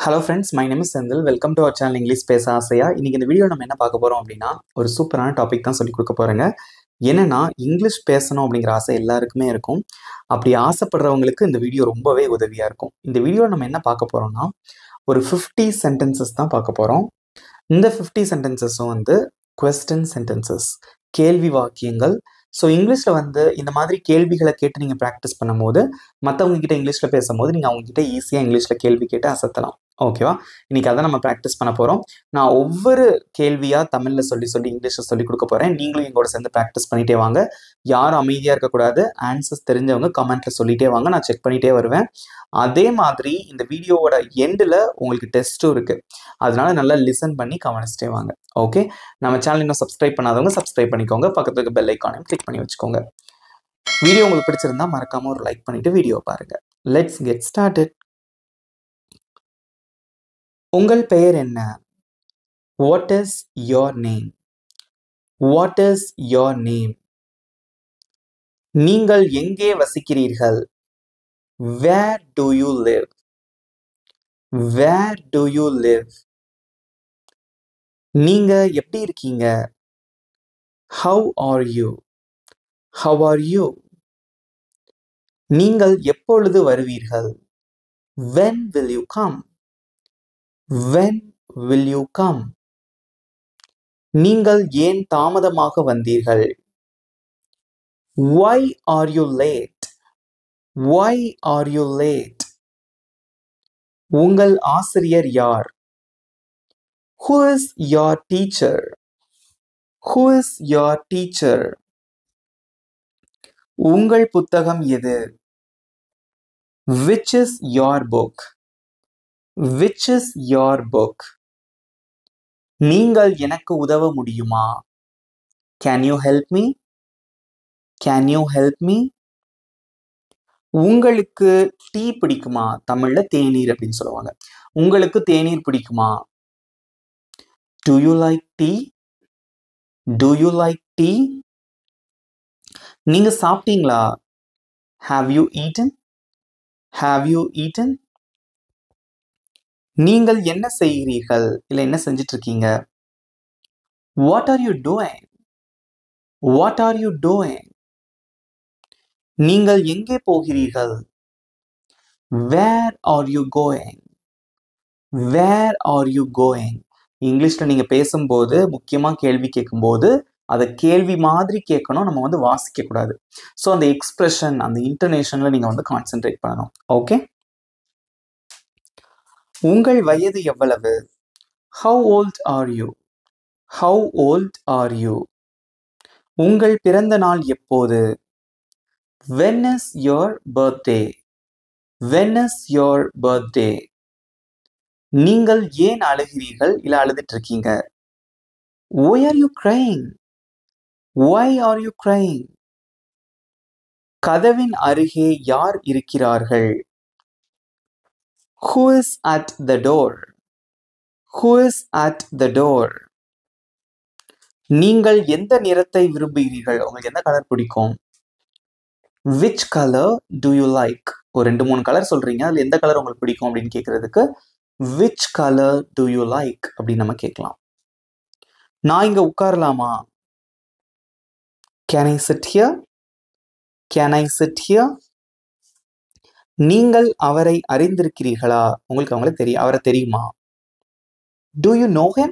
Hello friends, my name is Senthil. Welcome to our channel English பேச ஆசையா. இன்னைக்கு இந்த வீடியோ நம்ம என்ன பார்க்க போகிறோம் அப்படின்னா, ஒரு சூப்பரான டாபிக் தான் சொல்லிக் கொடுக்க போகிறேங்க. என்னன்னா, இங்கிலீஷ் பேசணும் அப்படிங்கிற ஆசை எல்லாருக்குமே இருக்கும். அப்படி ஆசைப்படுறவங்களுக்கு இந்த வீடியோ ரொம்பவே உதவியாக இருக்கும். இந்த வீடியோவில் நம்ம என்ன பார்க்க போகிறோம்னா, ஒரு 50 சென்டென்சஸ் தான் பார்க்க போகிறோம். இந்த 50 சென்டென்சஸும் கொஸ்டின் சென்டென்சஸ், கேள்வி வாக்கியங்கள். ஸோ இங்கிலீஷில் இந்த மாதிரி கேள்விகளை கேட்டு நீங்கள் ப்ராக்டிஸ் பண்ணும்போது மற்றவங்க கிட்ட இங்கிலீஷில் பேசும்போது நீங்கள் அவங்ககிட்ட ஈஸியாக இங்கிலீஷில் கேள்வி கேட்டு அசத்தலாம். ஓகேவா? இன்னைக்கு அதை நம்ம ப்ராக்டிஸ் பண்ண போகிறோம். நான் ஒவ்வொரு கேள்வியாக தமிழில் சொல்லி இங்கிலீஷில் சொல்லி கொடுக்க போகிறேன். நீங்களும் எங்களோட சேர்ந்து ப்ராக்டிஸ் பண்ணிகிட்டே வாங்க. யாரும் அமைதியாக இருக்கக்கூடாது. ஆன்சர்ஸ் தெரிஞ்சவங்க கமெண்ட்டில் சொல்லிகிட்டே வாங்க. நான் செக் பண்ணிகிட்டே வருவேன். அதே மாதிரி இந்த வீடியோவோட எண்டில் உங்களுக்கு டெஸ்ட்டும் இருக்குது. அதனால நல்லா லிசன் பண்ணி கவனிச்சிட்டே வாங்க. ஓகே, நம்ம சேனல் இன்னும் சப்ஸ்கிரைப் பண்ணாதவங்க சப்ஸ்கிரைப் பண்ணிக்கோங்க. பக்கத்துல இருக்க பெல் ஐக்கானையும் கிளிக் பண்ணி வச்சுக்கோங்க. வீடியோ உங்களுக்கு பிடிச்சிருந்தா மறக்காம ஒரு லைக் பண்ணிட்டு வீடியோ பாருங்க. Let's get started. உங்கள் பெயர் என்ன? What is your name? What is your name? நீங்கள் எங்கே வசிக்கிறீர்கள்? Where do you live? Where do you live? நீங்க எப்படி இருக்கீங்க? How are you? How are you? நீங்கள் எப்பொழுது வருவீர்கள்? When will you come? When will you come? நீங்கள் ஏன் தாமதமாக வந்தீர்கள்? Why are you late? Why are you late? உங்கள் ஆசிரியர் யார்? Who is your teacher? Who is your teacher? உங்கள் புத்தகம் எது? Which is your book? Which is your book? நீங்கள் எனக்கு உதவ முடியுமா? Can you help me? Can you help me? உங்களுக்கு டீ பிடிக்குமா? தமிழ்ல தேநீர் அப்படின்னு சொல்லுவாங்க. உங்களுக்கு தேநீர் பிடிக்குமா? Do you like tea? Do you like tea? நீங்க சாப்பிட்டீங்களா? Have you eaten? Have you eaten? நீங்கள் என்ன செய்கிறீர்கள்? இல்ல என்ன செஞ்சிட்டு இருக்கீங்க? What are you doing? What are you doing? நீங்கள் எங்கே போகிறீர்கள்? Where are you going? Where are you going? இங்கிலீஷ்ல நீங்க பேசும்போது முக்கியமா கேள்வி கேட்கும்போது அதை கேள்வி மாதிரி கேட்கணும். நம்ம வாசிக்க கூடாது. ஸோ அந்த எக்ஸ்பிரஷன், அந்த இன்டர்நேஷன்ல நீங்க கான்சென்ட்ரேட் பண்ணணும். ஓகே, உங்கள் வயது எவ்வளவு? How old are you? How old are you? உங்கள் பிறந்த நாள் எப்போது? When is your birthday? When is your birthday? நீங்கள் ஏன் அழுகிறீர்கள் இல்ல அழுதுட்டு இருக்கீங்க? Why are you crying? Why are you crying? கதவின் அருகே யார் இருக்கிறார்கள்? Who is at the door? Who is at the door? நீங்கள் எந்த நிறத்தை விரும்புகிறீர்கள்? உங்களுக்கு எந்த கலர் பிடிக்கும்? Which color do you like? ஒரு 2-3 கலர் சொல்றீங்க. அதுல எந்த கலர் உங்களுக்கு பிடிக்கும் அப்படின்னு கேட்கறதுக்கு which color do you like அப்படின்னு நம்ம கேட்கலாம். நான் இங்க உட்காரலாமா? Can I sit here? Can I sit here? நீங்கள் அவரை அறிந்திருக்கிறீர்களா? உங்களுக்கு அவரை தெரியுமா? Do you know him?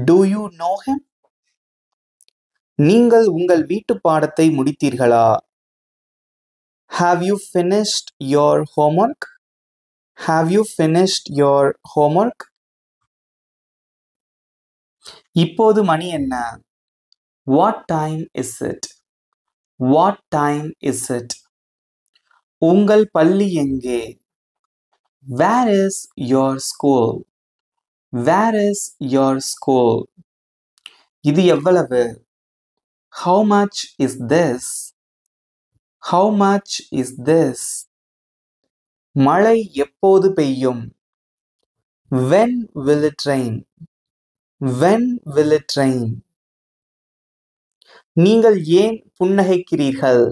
Do you know him? நீங்கள் உங்கள் வீட்டு பாடத்தை முடித்தீர்களா? Have you finished your homework? Have you finished your homework? இப்போது மணி என்ன? What time is it? What time is it? உங்கள் பள்ளி எங்கே? Where is your school? Where is your school? இது எவ்வளவு? How much is this? How much is this? மழை எப்போது பெய்யும்? When will it rain? When will it rain? நீங்கள் ஏன் புன்னகைக்கிறீர்கள்?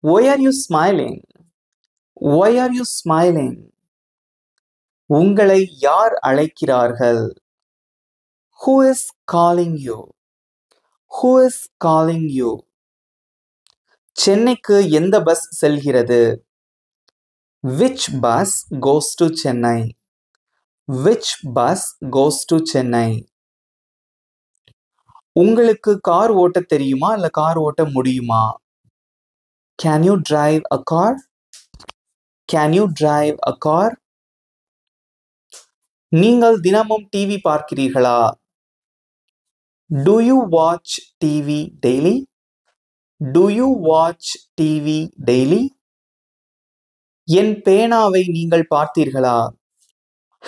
Why are you smiling? Why are you smiling? உங்களை யார் அழைக்கிறார்கள்? Who is calling you? Who is calling you? சென்னைக்கு எந்த பஸ் செல்கிறது? Which bus goes to Chennai? Which bus goes to Chennai? உங்களுக்கு car ஓட்ட தெரியுமா இல்ல கார் ஓட்ட முடியுமா? Can you drive a car? Can you drive a car? நீங்கள் தினமும் டிவி பார்க்கிறீர்களா? Do you watch TV daily? Do you watch TV daily? என் பேனாவை நீங்கள் பார்த்தீர்களா?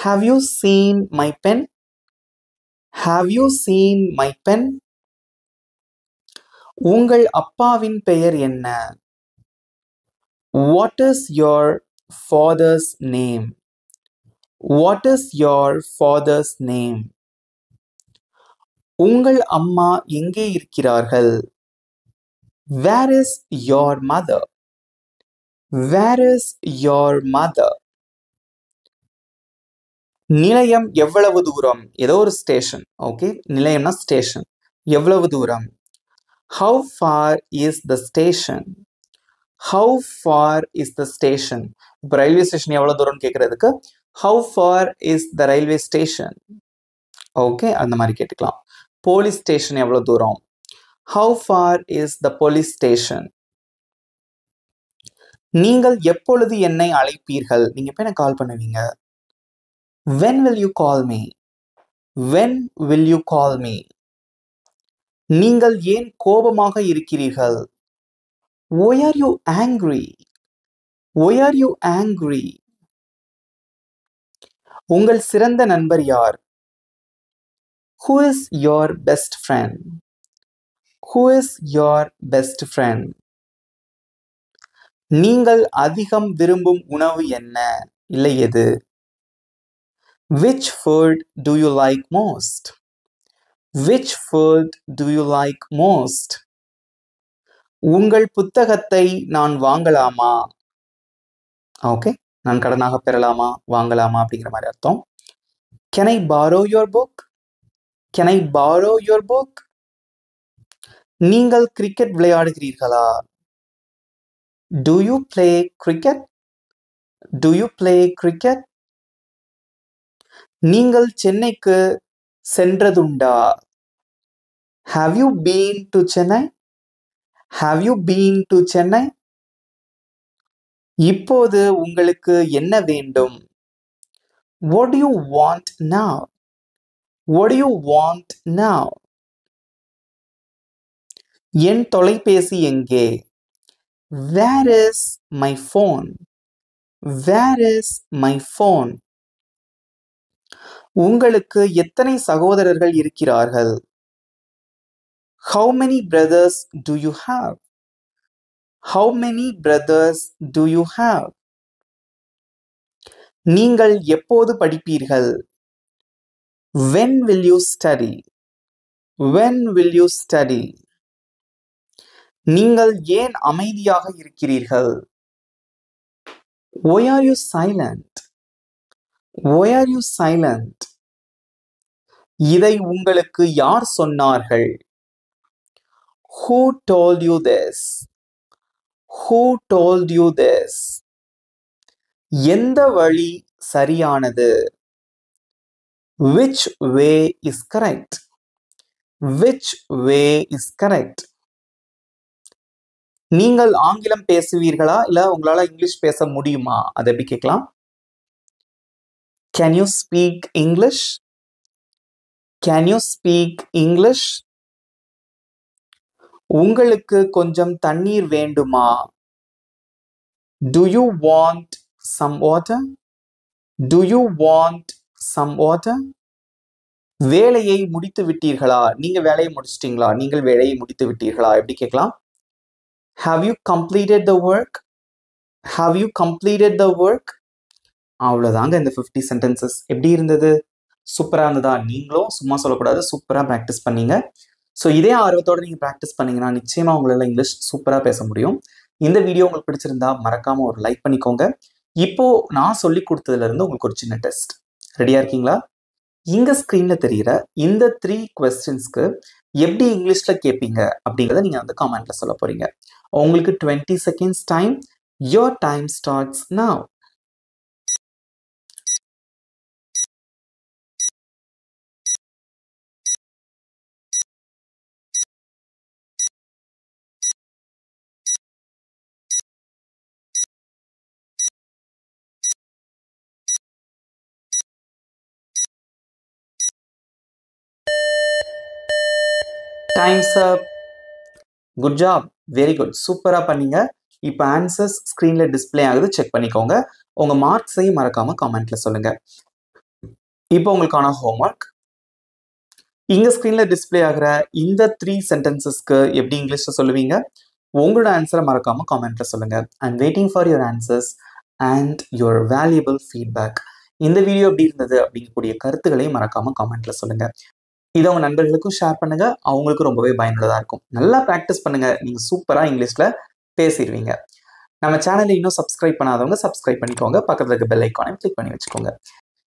Have you seen my pen? Have you seen my pen? உங்கள் அப்பாவின் பெயர் என்ன? What is your father's name? What is your father's name? உங்கள் அம்மா எங்கே இருக்கிறார்கள்? Where is your mother? Where is your mother? நிலையம் எவ்வளவு தூரம்? ஏதோ ஒரு ஸ்டேஷன். Okay, நிலையம்னா station. எவ்வளவு தூரம்? How far is the station? How far is the station? இப்போ ரயில்வே ஸ்டேஷன் எவ்வளவு தூரம்னு கேட்கறதுக்கு how far is the railway station? Okay, அந்த மாதிரி கேட்டுக்கலாம். போலீஸ் ஸ்டேஷன் எவ்வளவு தூரம்? How far is the police station? நீங்கள் எப்பொழுது என்னை அழைப்பீர்கள்? நீங்க எப்ப எனக்கு கால் பண்ணுவீங்க? When will you call me? When will you call me? நீங்கள் ஏன் கோபமாக இருக்கிறீர்கள்? Why are you angry? Why are you angry? உங்கள் சிறந்த நண்பர் யார்? Who is your best friend? Who is your best friend? நீங்கள் அதிகம் விரும்பும் உணவு என்ன? இல்லை எது? Which food do you like most? Which food do you like most? உங்கள் புத்தகத்தை நான் வாங்கலாமா? ஓகே, நான் கடனாக பெறலாமா வாங்கலாமா அப்படிங்கிற மாதிரி அர்த்தம். Can I borrow your book? Can I borrow your book? நீங்கள் cricket விளையாடுகிறீர்களா? Do you play cricket? Do you play cricket? நீங்கள் சென்னைக்கு சென்றதுண்டா? Have you been to Chennai? Have you been to Chennai? இப்போது உங்களுக்கு என்ன வேண்டும்? What do you want now? What do you want now? என் தொலைபேசி எங்கே? Where is my phone? Where is my phone? உங்களுக்கு எத்தனை சகோதரர்கள் இருக்கிறார்கள்? How many brothers do you have? How many brothers do you have? நீங்கள் எப்போது படிப்பீர்கள்? When will you study? When will you study? நீங்கள் ஏன் அமைதியாக இருக்கிறீர்கள்? Why are you silent? Why are you silent? இதை உங்களுக்கு யார் சொன்னார்கள்? Who told you this? Who told you this? எந்த வழி சரியானது? Which way is correct? Which way is correct? நீங்கள் ஆங்கிலம் பேசுவீர்களா இல்ல உங்களால இங்கிலீஷ் பேச முடியுமா? அதை எப்படி கேட்கலாம்? Can you speak English? Can you speak English? உங்களுக்கு கொஞ்சம் தண்ணீர் வேண்டுமா? Do you want some water? Do you want some water? வேலையை முடித்து விட்டீர்களா? நீங்க வேலையை முடிச்சிட்டீங்களா? நீங்கள் வேலையை முடித்து விட்டீர்களா? எப்படி கேட்கலாம்? Have you completed the work? Have you completed the work? அவ்வளவுதாங்க இந்த 50 sentences. எப்படி இருந்தது? சூப்பரா இருந்ததா? நீங்களும் சும்மா சொல்லக்கூடாது, சூப்பரா ப்ராக்டிஸ் பண்ணீங்க. ஸோ இதே ஆர்வத்தோட நீங்க ப்ராக்டிஸ் பண்ணீங்கன்னா நிச்சயமா உங்களால இங்கிலீஷ் சூப்பரா பேச முடியும். இந்த வீடியோ உங்களுக்கு பிடிச்சிருந்தா மறக்காம ஒரு லைக் பண்ணிக்கோங்க. இப்போ நான் சொல்லி கொடுத்ததுல இருந்து உங்களுக்கு ஒரு சின்ன டெஸ்ட். ரெடியா இருக்கீங்களா? இங்க ஸ்க்ரீன்ல தெரியிற இந்த 3 கொஸ்டின்ஸ்க்கு எப்படி இங்கிலீஷ்ல கேட்பீங்க அப்படிங்கிறத நீங்க வந்து கமெண்ட்ல சொல்ல போறீங்க. உங்களுக்கு 20 seconds time. Your time starts now. Times up. Good job. Very good. சூப்பரா பண்ணீங்க. இப்போ ஆன்சர்ஸ் ஸ்க்ரீன்ல டிஸ்ப்ளே ஆகுது, செக் பண்ணிக்கோங்க. உங்க மார்க்ஸையும் மறக்காம கமெண்ட்ல சொல்லுங்க. இப்போ உங்களுக்கான ஹோம்வொர்க். இங்க ஸ்க்ரீன்ல டிஸ்ப்ளே ஆகிற இந்த 3 சென்டென்சஸ்க்கு எப்படி இங்கிலீஷ்ல சொல்லுவீங்க? உங்களோட ஆன்சரை மறக்காம கமெண்ட்ல சொல்லுங்க. I'm waiting for your answers and your valuable feedback. இந்த வீடியோ எப்படி இருந்தது அப்படிங்கக்கூடிய கருத்துக்களையும் மறக்காம கமெண்ட்ல சொல்லுங்க. இதை உங்க நண்பர்களுக்கும் ஷேர் பண்ணுங்க. அவங்களுக்கும் ரொம்பவே பயனுள்ளதா இருக்கும். நல்லா ப்ராக்டிஸ் பண்ணுங்க. நீங்க சூப்பரா இங்கிலீஷ்ல பேசிடுவீங்க. நம்ம சேனலை இன்னும் சப்ஸ்கிரைப் பண்ணாதவங்க சப்ஸ்கிரைப் பண்ணிக்கோங்க. பக்கத்துல இருக்க பெல் ஐக்கானையும் கிளிக் பண்ணி வச்சுக்கோங்க.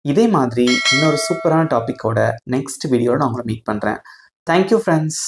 இதே மாதிரி இன்னொரு சூப்பரான டாபிக்கோட நெக்ஸ்ட் வீடியோட நான் உங்களை மீட் பண்றேன். Thank you friends.